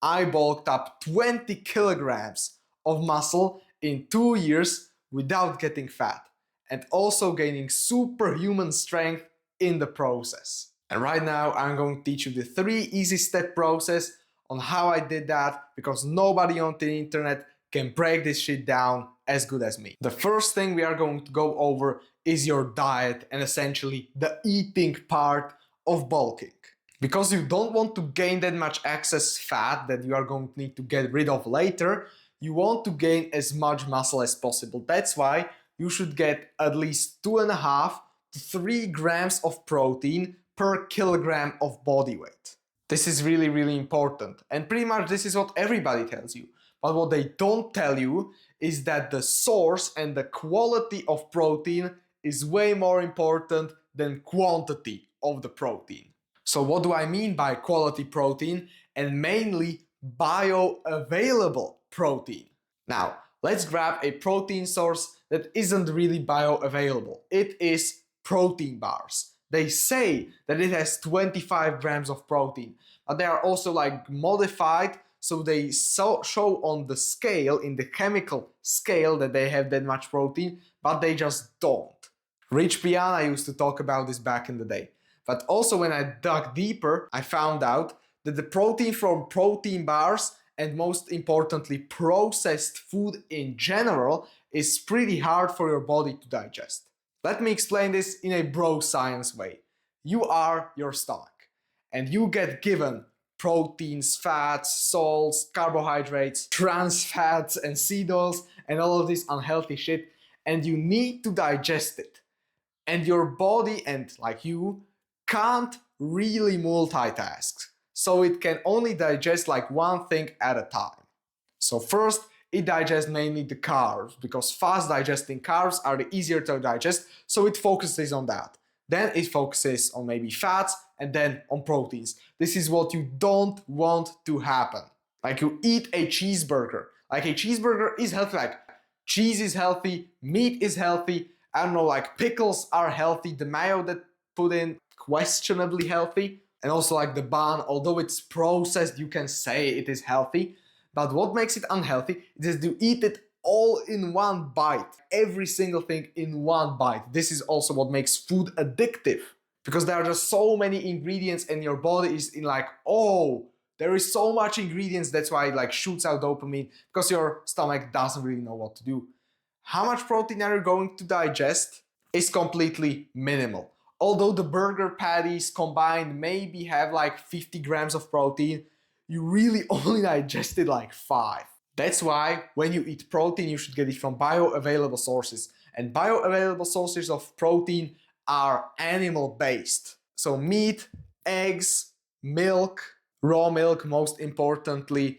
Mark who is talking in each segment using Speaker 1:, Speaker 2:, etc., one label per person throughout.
Speaker 1: I bulked up 20 kilograms of muscle in 2 years without getting fat, and also gaining superhuman strength in the process. And right now I'm going to teach you the 3 easy step process on how I did that, because nobody on the internet can break this shit down as good as me. The first thing we are going to go over is your diet and essentially the eating part of bulking. Because you don't want to gain that much excess fat that you are going to need to get rid of later, you want to gain as much muscle as possible. That's why you should get at least 2.5 to 3 grams of protein per kilogram of body weight. This is really, really important. And pretty much this is what everybody tells you. But what they don't tell you is that the source and the quality of protein is way more important than quantity of the protein. So what do I mean by quality protein? And mainly bioavailable protein. Now, let's grab a protein source that isn't really bioavailable. It is protein bars. They say that it has 25 grams of protein, but they are also like modified, so they show on the scale, in the chemical scale, that they have that much protein, but they just don't. Rich Piana used to talk about this back in the day. But also when I dug deeper, I found out that the protein from protein bars, and most importantly processed food in general, is pretty hard for your body to digest. Let me explain this in a bro science way. You are your stomach, and you get given proteins, fats, salts, carbohydrates, trans fats and seed oils and all of this unhealthy shit, and you need to digest it. And your body, and like you, can't really multitask. So it can only digest like one thing at a time. So first, it digests mainly the carbs, because fast digesting carbs are the easier to digest, so it focuses on that. Then it focuses on maybe fats, and then on proteins. This is what you don't want to happen. Like you eat a cheeseburger. Like a cheeseburger is healthy, like cheese is healthy, meat is healthy, I don't know, like pickles are healthy, the mayo that put in, questionably healthy, and also like the bun, although it's processed, you can say it is healthy. But what makes it unhealthy is to eat it all in one bite. Every single thing in one bite. This is also what makes food addictive. Because there are just so many ingredients and your body is in like, oh, there is so much ingredients, that's why it like shoots out dopamine, because your stomach doesn't really know what to do. How much protein are you going to digest is completely minimal. Although the burger patties combined maybe have like 50 grams of protein, you really only digested like 5. That's why when you eat protein, you should get it from bioavailable sources. And bioavailable sources of protein are animal-based. So meat, eggs, milk, raw milk most importantly,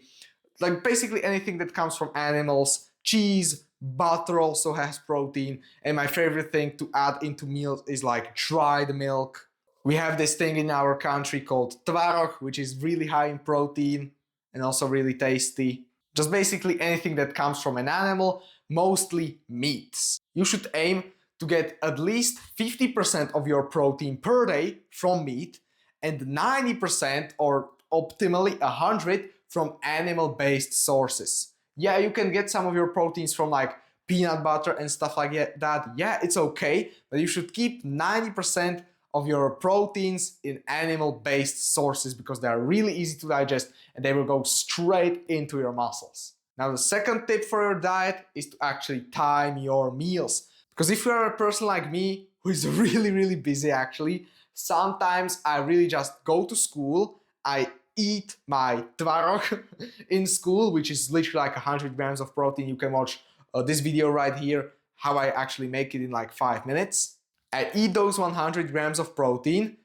Speaker 1: like basically anything that comes from animals, cheese, butter also has protein, and my favorite thing to add into meals is like dried milk. We have this thing in our country called tvarog, which is really high in protein and also really tasty. Just basically anything that comes from an animal, mostly meats. You should aim to get at least 50% of your protein per day from meat and 90% or optimally 100 from animal-based sources. Yeah, you can get some of your proteins from like peanut butter and stuff like that. Yeah, it's okay, but you should keep 90% of your proteins in animal-based sources, because they are really easy to digest and they will go straight into your muscles. Now, the second tip for your diet is to actually time your meals. Because if you are a person like me, who is really, really busy actually, sometimes I really just go to school, I eat my tvarog in school, which is literally like 100 grams of protein. You can watch this video right here, how I actually make it in like 5 minutes. I eat those 100 grams of protein,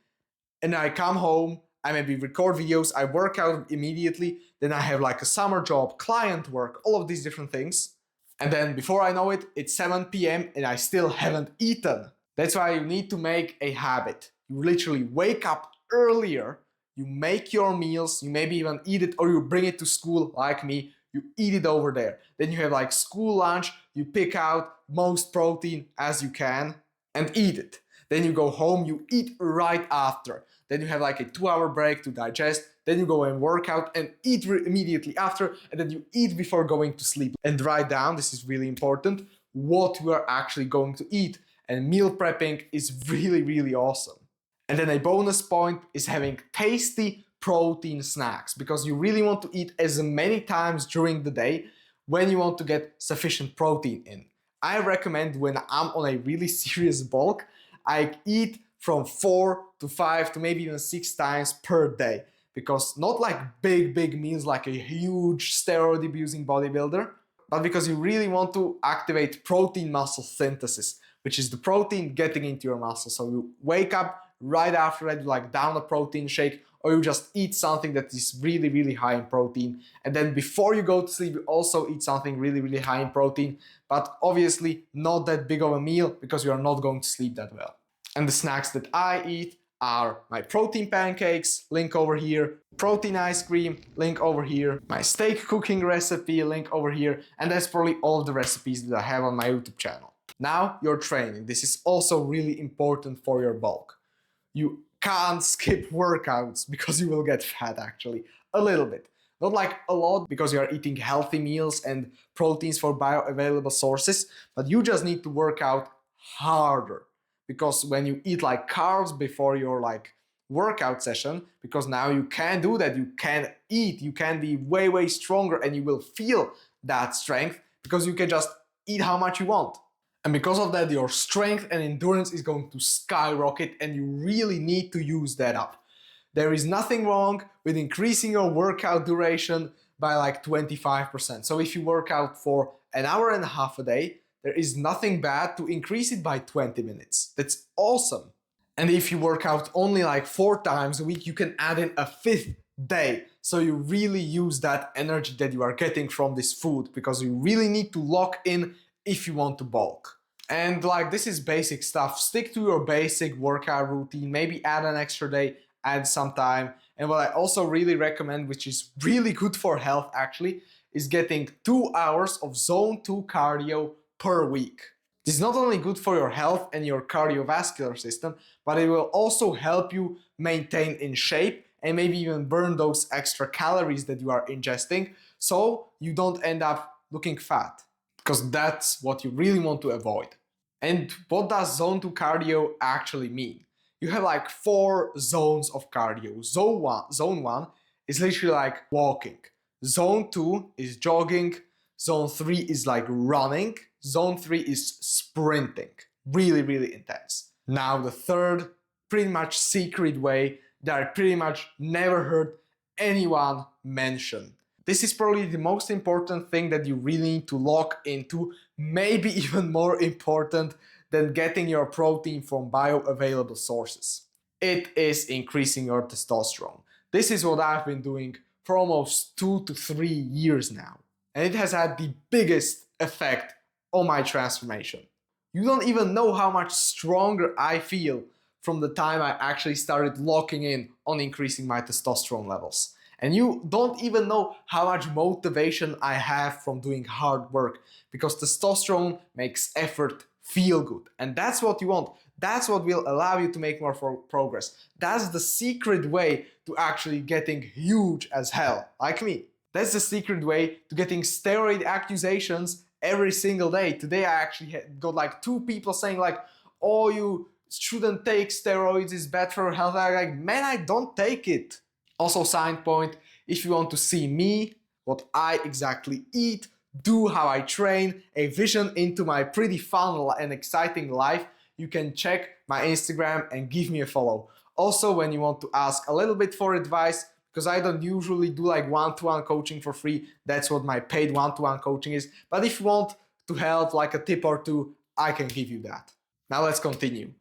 Speaker 1: and I come home, I maybe record videos, I work out immediately, then I have like a summer job, client work, all of these different things. And then before I know it, it's 7 p.m. and I still haven't eaten. That's why you need to make a habit. You literally wake up earlier, you make your meals, you maybe even eat it, or you bring it to school like me, you eat it over there. Then you have like school lunch, you pick out most protein as you can and eat it. Then you go home, you eat right after. then you have like a 2-hour break to digest, then you go and work out and eat immediately after, and then you eat before going to sleep. And write down, this is really important, what you are actually going to eat. And meal prepping is really, really awesome. And then a bonus point is having tasty protein snacks, because you really want to eat as many times during the day when you want to get sufficient protein in. I recommend, when I'm on a really serious bulk, I eat from 4 to 5 to maybe even 6 times per day, because not like big meals like a huge steroid abusing bodybuilder, but because you really want to activate protein muscle synthesis, which is the protein getting into your muscle. So you wake up right after that, you like down a protein shake, or you just eat something that is really, really high in protein. And then before you go to sleep, you also eat something really, really high in protein, but obviously not that big of a meal, because you are not going to sleep that well. And the snacks that I eat are my protein pancakes, link over here, protein ice cream, link over here, my steak cooking recipe, link over here, and that's probably all of the recipes that I have on my YouTube channel. Now, your training. This is also really important for your bulk. You can't skip workouts, because you will get fat, actually, a little bit. Not like a lot, because you are eating healthy meals and proteins for bioavailable sources, but you just need to work out harder. Because when you eat like carbs before your like workout session, because now you can do that, you can eat, you can be way, way stronger, and you will feel that strength, because you can just eat how much you want. And because of that, your strength and endurance is going to skyrocket, and you really need to use that up. There is nothing wrong with increasing your workout duration by like 25%. So if you work out for an hour and a half a day, there is nothing bad to increase it by 20 minutes. That's awesome. And if you work out only like 4 times a week, you can add in a 5th day. So you really use that energy that you are getting from this food, because you really need to lock in if you want to bulk. And like, this is basic stuff. Stick to your basic workout routine, maybe add an extra day, add some time. And what I also really recommend, which is really good for health actually, is getting 2 hours of zone 2 cardio per week. This is not only good for your health and your cardiovascular system, but it will also help you maintain in shape and maybe even burn those extra calories that you are ingesting, so you don't end up looking fat, because that's what you really want to avoid. And what does zone 2 cardio actually mean? You have like 4 zones of cardio. Zone 1 is literally like walking. Zone 2 is jogging. Zone 3 is like running. Zone 3 is sprinting. Really, really intense. Now the third, pretty much secret way that I pretty much never heard anyone mention. This is probably the most important thing that you really need to lock into, maybe even more important than getting your protein from bioavailable sources. It is increasing your testosterone. This is what I've been doing for almost 2 to 3 years now. And it has had the biggest effect on my transformation. You don't even know how much stronger I feel from the time I actually started locking in on increasing my testosterone levels. And you don't even know how much motivation I have from doing hard work, because testosterone makes effort feel good. And that's what you want. That's what will allow you to make more progress. That's the secret way to actually getting huge as hell, like me. That's the secret way to getting steroid accusations every single day. Today I actually got like 2 people saying like, oh, you shouldn't take steroids, it's bad for health. I'm like, man, I don't take it. Also, side point, if you want to see me, what I exactly eat, do how I train, a vision into my pretty fun and exciting life, you can check my Instagram and give me a follow. Also, when you want to ask a little bit for advice, because I don't usually do like one-to-one coaching for free, that's what my paid one-to-one coaching is. But if you want to help, like a tip or 2, I can give you that. Now let's continue.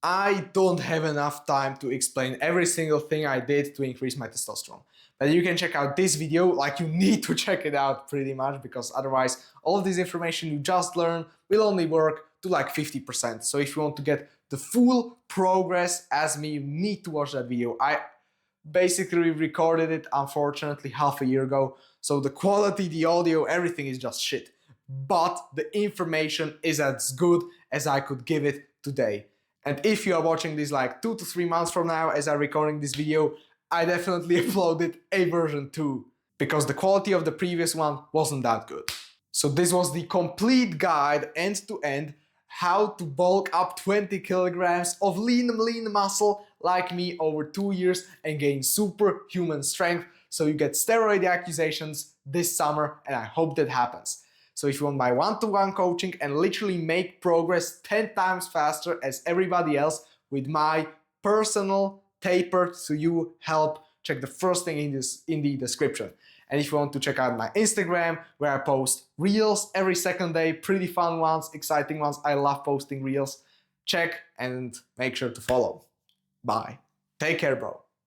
Speaker 1: I don't have enough time to explain every single thing I did to increase my testosterone. But you can check out this video, like you need to check it out pretty much, because otherwise all of this information you just learned will only work to like 50%. So if you want to get the full progress as me, you need to watch that video. I basically recorded it, unfortunately, half a year ago. So the quality, the audio, everything is just shit. But the information is as good as I could give it today. And if you are watching this like 2 to 3 months from now as I'm recording this video, I definitely uploaded a version 2 because the quality of the previous one wasn't that good. So this was the complete guide, end to end, how to bulk up 20 kilograms of lean muscle like me over 2 years and gain superhuman strength so you get steroid accusations this summer, and I hope that happens. So if you want my one-to-one coaching and literally make progress 10 times faster as everybody else with my personal tapered to you help, check the first thing in the description. And if you want to check out my Instagram, where I post reels every second day, pretty fun ones, exciting ones, I love posting reels, check and make sure to follow. Bye. Take care, bro.